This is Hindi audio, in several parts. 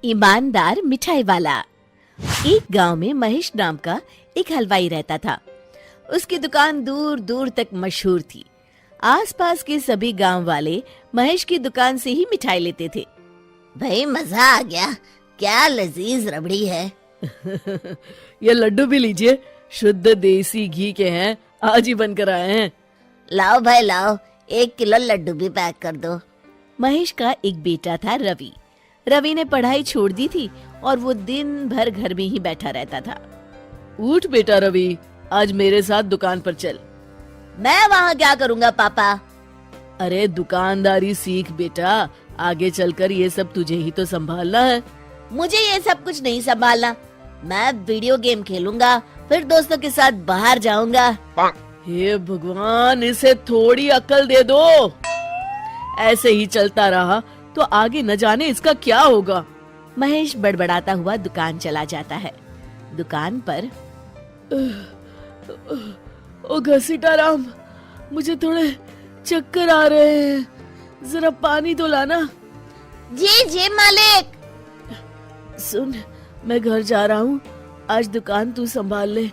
ईमानदार मिठाई वाला। एक गांव में महेश नाम का एक हलवाई रहता था। उसकी दुकान दूर दूर तक मशहूर थी। आसपास के सभी गांव वाले महेश की दुकान से ही मिठाई लेते थे। भाई मजा आ गया, क्या लजीज रबड़ी है। ये लड्डू भी लीजिए, शुद्ध देसी घी के हैं, आज ही बनकर आए हैं। लाओ भाई लाओ, 1 किलो लड्डू भी पैक कर दो। महेश का एक बेटा था रवि। रवि ने पढ़ाई छोड़ दी थी और वो दिन भर घर में ही बैठा रहता था। उठ बेटा रवि, आज मेरे साथ दुकान पर चल। मैं वहाँ क्या करूँगा पापा? अरे दुकानदारी सीख बेटा, आगे चलकर ये सब तुझे ही तो संभालना है। मुझे ये सब कुछ नहीं संभालना। मैं वीडियो गेम खेलूंगा, फिर दोस्तों के साथ बाहर जाऊंगा। हे भगवान, इसे थोड़ी अक्ल दे दो। ऐसे ही चलता रहा तो आगे न जाने इसका क्या होगा। महेश बड़बड़ाता हुआ दुकान चला जाता है। दुकान पर ओ घसीटाराम, मुझे थोड़े चक्कर आ रहे हैं, जरा पानी तो लाना। जी जी मालिक। सुन, मैं घर जा रहा हूँ, आज दुकान तू संभाल ले।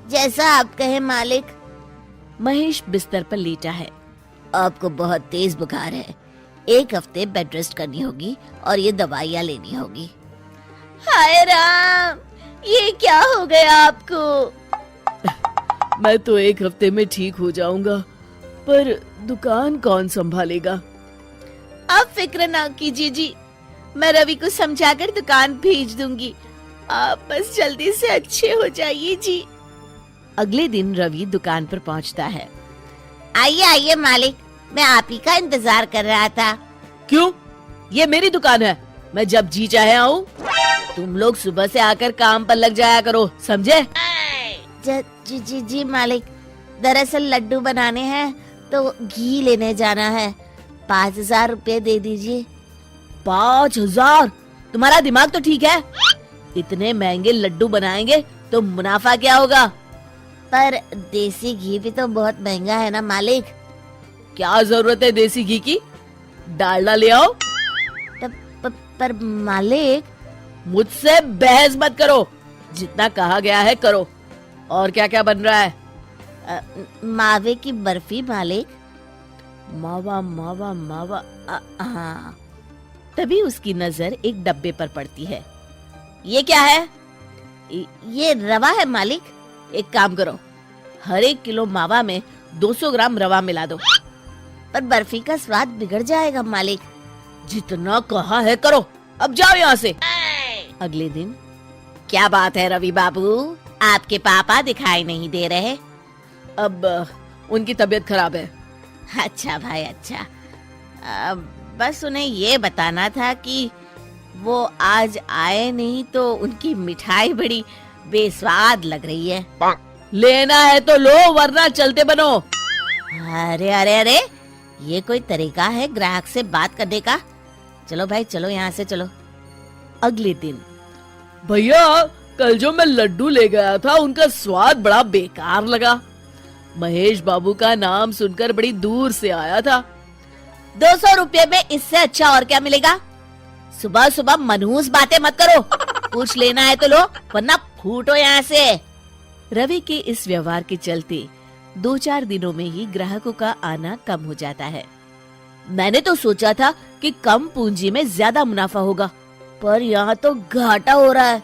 जैसा आप कहे मालिक। महेश बिस्तर पर लेटा है। आपको बहुत तेज बुखार है, 1 हफ्ते बेड रेस्ट करनी होगी और ये दवाइयाँ लेनी होगी। हाय राम, ये क्या हो गया आपको? मैं तो 1 हफ्ते में ठीक हो जाऊंगा, पर दुकान कौन संभालेगा? आप फिक्र ना कीजिए जी, मैं रवि को समझाकर दुकान भेज दूंगी। आप बस जल्दी से अच्छे हो जाइए जी। अगले दिन रवि दुकान पर पहुंचता है। आइए आइए मालिक, मैं आप ही का इंतजार कर रहा था। क्यों? ये मेरी दुकान है, मैं जब जी चाहे आऊं। तुम लोग सुबह से आकर काम पर लग जाया करो, समझे? जी जी जी मालिक, दरअसल लड्डू बनाने हैं तो घी लेने जाना है, 5,000 रुपए दे दीजिए। 5,000? तुम्हारा दिमाग तो ठीक है? इतने महंगे लड्डू बनाएंगे तो मुनाफा क्या होगा? पर देसी घी भी तो बहुत महंगा है ना मालिक। क्या जरूरत है देसी घी की? डालडा ले आओ। पर मालिक। मुझसे बहस मत करो, जितना कहा गया है करो। और क्या क्या बन रहा है? मावे की बर्फी मालिक। मावा मावा मावा, हाँ। तभी उसकी नजर एक डब्बे पर पड़ती है। ये क्या है? ये रवा है मालिक। एक काम करो, हर 1 किलो मावा में 200 ग्राम रवा मिला दो। पर बर्फी का स्वाद बिगड़ जाएगा मालिक। जितना कहा है करो, अब जाओ यहाँ से। अगले दिन। क्या बात है रवि बाबू, आपके पापा दिखाई नहीं दे रहे? अब उनकी तबीयत खराब है। अच्छा भाई अच्छा, बस उन्हें ये बताना था कि वो आज आए नहीं तो उनकी मिठाई बड़ी बेस्वाद लग रही है। लेना है तो लो, वरना चलते बनो। अरे अरे अरे, ये कोई तरीका है ग्राहक से बात करने का? चलो भाई चलो, यहाँ से चलो। अगले दिन। भैया, कल जो मैं लड्डू ले गया था उनका स्वाद बड़ा बेकार लगा। महेश बाबू का नाम सुनकर बड़ी दूर से आया था। 200 रुपए में इससे अच्छा और क्या मिलेगा? सुबह सुबह मनहूस बातें मत करो। कुछ लेना है तो लो, वरना फूटो यहाँ से। रवि के इस व्यवहार के चलते 2-4 दिनों में ही ग्राहकों का आना कम हो जाता है। मैंने तो सोचा था कि कम पूंजी में ज्यादा मुनाफा होगा, पर यहाँ तो घाटा हो रहा है।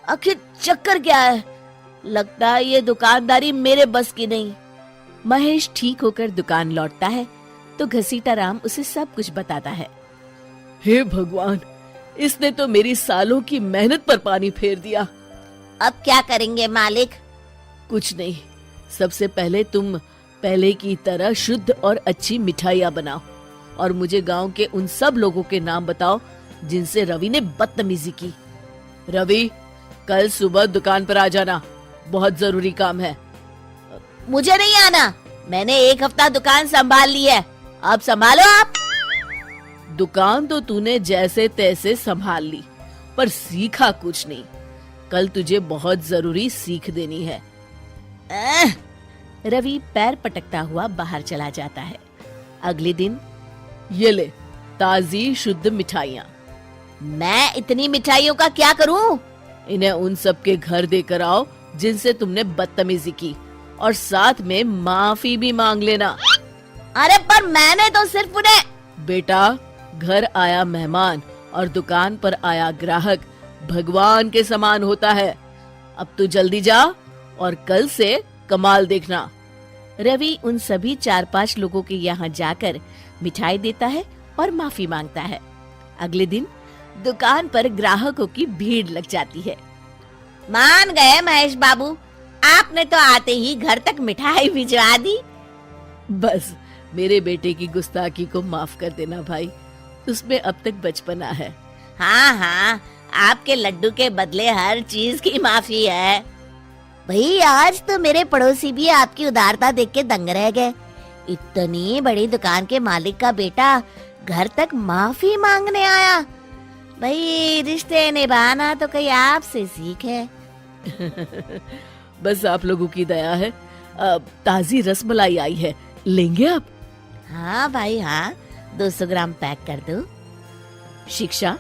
आखिर चक्कर क्या है? लगता है ये दुकानदारी मेरे बस की नहीं। महेश ठीक होकर दुकान लौटता है तो घसीटाराम उसे सब कुछ बताता है। हे भगवान, इसने तो मेरी सालों की मेहनत पर पानी फेर दिया। अब क्या करेंगे मालिक? कुछ नहीं, सबसे पहले तुम पहले की तरह शुद्ध और अच्छी मिठाइयाँ बनाओ और मुझे गांव के उन सब लोगों के नाम बताओ जिनसे रवि ने बदतमीजी की। रवि, कल सुबह दुकान पर आ जाना, बहुत जरूरी काम है। मुझे नहीं आना, मैंने 1 हफ्ता दुकान संभाल ली है, अब संभालो आप। दुकान तो तूने जैसे तैसे संभाल ली, पर सीखा कुछ नहीं। कल तुझे बहुत जरूरी सीख देनी है। रवि पैर पटकता हुआ बाहर चला जाता है। अगले दिन। ये ले ताजी शुद्ध मिठाइयाँ। मैं इतनी मिठाइयों का क्या करूं? इन्हें उन सब के घर देकर आओ जिनसे तुमने बदतमीजी की, और साथ में माफी भी मांग लेना। अरे पर मैंने तो सिर्फ उन्हें। बेटा, घर आया मेहमान और दुकान पर आया ग्राहक भगवान के समान होता है। अब तू जल्दी जा और कल से कमाल देखना। रवि उन सभी 4-5 लोगों के यहाँ जाकर मिठाई देता है और माफी मांगता है। अगले दिन दुकान पर ग्राहकों की भीड़ लग जाती है। मान गए महेश बाबू, आपने तो आते ही घर तक मिठाई भिजवा दी। बस मेरे बेटे की गुस्ताखी को माफ कर देना भाई, उसमें अब तक बचपना है। हाँ हाँ, आपके लड्डू के बदले हर चीज की माफी है। भाई आज तो मेरे पड़ोसी भी आपकी उदारता देख के दंग रह गए। इतनी बड़ी दुकान के मालिक का बेटा घर तक माफी मांगने आया। भाई रिश्ते निभाना तो कहीं आपसे सीख है। बस आप लोगों की दया है। ताजी रसमलाई आई है, लेंगे आप? हाँ भाई हाँ, 200 ग्राम पैक कर दो। शिक्षा,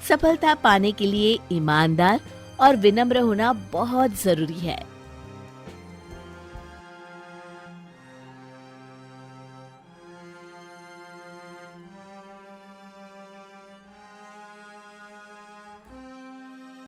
सफलता पाने के लिए ईमानदार और विनम्र होना बहुत जरूरी है।